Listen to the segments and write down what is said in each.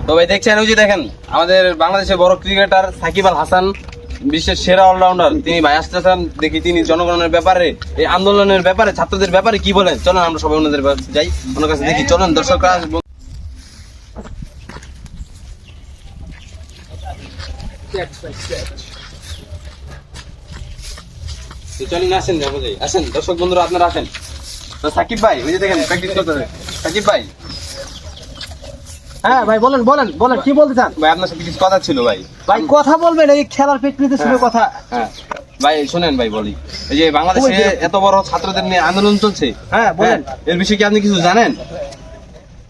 তো ভাই দেখছেন, ওই যে দেখেন আমাদের বাংলাদেশের বড় ক্রিকেটার সাকিব আল হাসান, বিশ্বের সেরা অলরাউন্ডার, তিনি ভাই আসতেছেন। দেখি তিনি জনগণের ব্যাপারে, এই আন্দোলনের ব্যাপারে, ছাত্রদের ব্যাপারে কি বলেন। চলেন আমরা সবাই ওনাদের কাছে যাই, ওনার কাছে দেখি। চলেন দর্শকরা, চলেন আসেন, যাবো যাই, আসেন দর্শক বন্ধুরা, আপনারা আসেন। তো সাকিব ভাই, ওই যে দেখেন প্র্যাকটিস করতেছে সাকিব ভাই। হ্যাঁ ভাই, বলেন বলেন বলেন, কি বলতে চান ভাই আপনার সাথে কিছু কথা ছিল ভাই। ভাই? কথা বলবেন, এই খেলার প্র্যাকটিসের সময় কথা। হ্যাঁ ভাই শুনেন ভাই, বলি এই যে বাংলাদেশে এত বড় ছাত্রদের নিয়ে আন্দোলন চলছে, হ্যাঁ বলেন। এর বিষয়ে কি আপনি কিছু জানেন?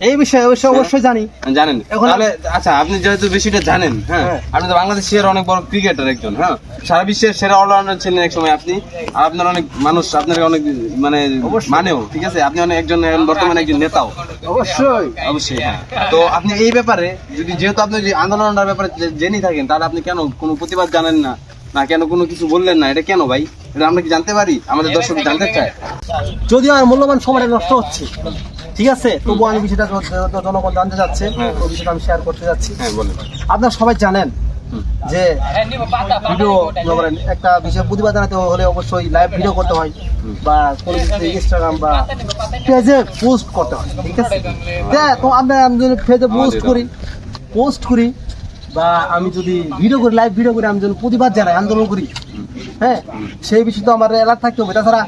এই বিষয়ে অবশ্যই জানি। জানেন? এখন তাহলে আচ্ছা, আপনি যেহেতু বিষয়টা জানেন, হ্যাঁ, আপনি তো বাংলাদেশের অনেক বড় ক্রিকেটার একজন, হ্যাঁ, সারা বিশ্বের সেরা অলরাউন্ডার ছিলেন এক সময় আপনি। আর আপনার অনেক মানুষ আপনার অনেক মানে মানেও, ঠিক আছে, আপনি অনেক একজন বর্তমানে একজন নেতাও। অবশ্যই অবশ্যই, হ্যাঁ। তো আপনি এই ব্যাপারে যদি, যেহেতু আপনি যে আন্দোলনটার ব্যাপারে জেনে থাকেন, তাহলে আপনি কেন কোনো প্রতিবাদ জানেন না, না কেন কোনো কিছু বললেন না? এটা কেন ভাই? এটা আমরা কি জানতে পারি? আমাদের দর্শক জানতে চায়। যদিও আমার মূল্যবান সময়টা নষ্ট হচ্ছে, ঠিক আছে, তবু আমি বিষয়টা জনগণ জানতে চাচ্ছে, ওই বিষয়টা আমি শেয়ার করতে যাচ্ছি। হ্যাঁ বলেন। আপনারা সবাই জানেন যে ভিডিও করেন, একটা বিষয়ে প্রতিবাদ জানাতে হলে অবশ্যই লাইভ ভিডিও করতে হয়, বা কোনো ইনস্টাগ্রাম বা পেজে পোস্ট করতে হয়, ঠিক আছে। তো আমি যদি পেজে পোস্ট করি বা আমি যদি ভিডিও করি, লাইভ ভিডিও করি, আমি যদি প্রতিবাদ জানাই, আন্দোলন করি, হ্যাঁ, সেই বিষয়ে তো আমার এলাকা থাকতে হবে। তাছাড়া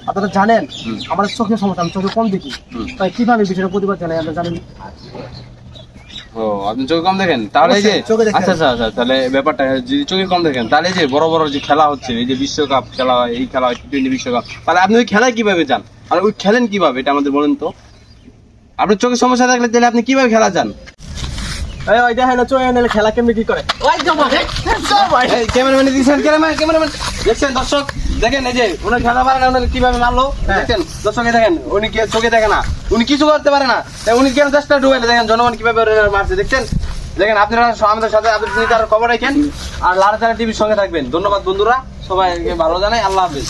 আপনারা জানেন আমার চোখের সমস্যা, আমি চোখে কম দেখি, তাই কিভাবে বিষয়টা প্রতিবাদ জানাই আপনারা জানেন। ও, আপনি চোখে কম দেখেন? তাহলে এই যে আচ্ছা আচ্ছা আচ্ছা, তাহলে ব্যাপারটা যদি চোখে কম দেখেন, তাহলে এই যে বড় বড় যে খেলা হচ্ছে, এই যে বিশ্বকাপ খেলা হয়, এই খেলা হয় টি-20 বিশ্বকাপ, তাহলে আপনি ওই খেলায় কিভাবে যান? আর ওই খেলেন কিভাবে, এটা আমাদের বলেন তো। আপনার চোখের সমস্যা থাকলে তাহলে আপনি কিভাবে খেলা যান? ওই দেখেন চোখে খেলা কেমনি কি করে। ক্যামেরাম্যান দিয়েছেন, ক্যামেরাম্যান দেখছেন দর্শক, দেখেন এই যে উনি খেলা পারে না, উনি কিভাবে মারলো দেখেন দর্শক। দেখেন উনি চোখে দেখে না, উনি কিছু করতে পারে না, উনি কেন চেষ্টা ডুবাইলে, দেখেন জনগণ কিভাবে মারছে দেখছেন। দেখেন আপনারা আমাদের সাথে আপনাদের খবর রাখেন, আর লারা টিভির সঙ্গে থাকবেন। ধন্যবাদ বন্ধুরা, সবাইকে ভালো জানাই, আল্লাহ হাফেজ।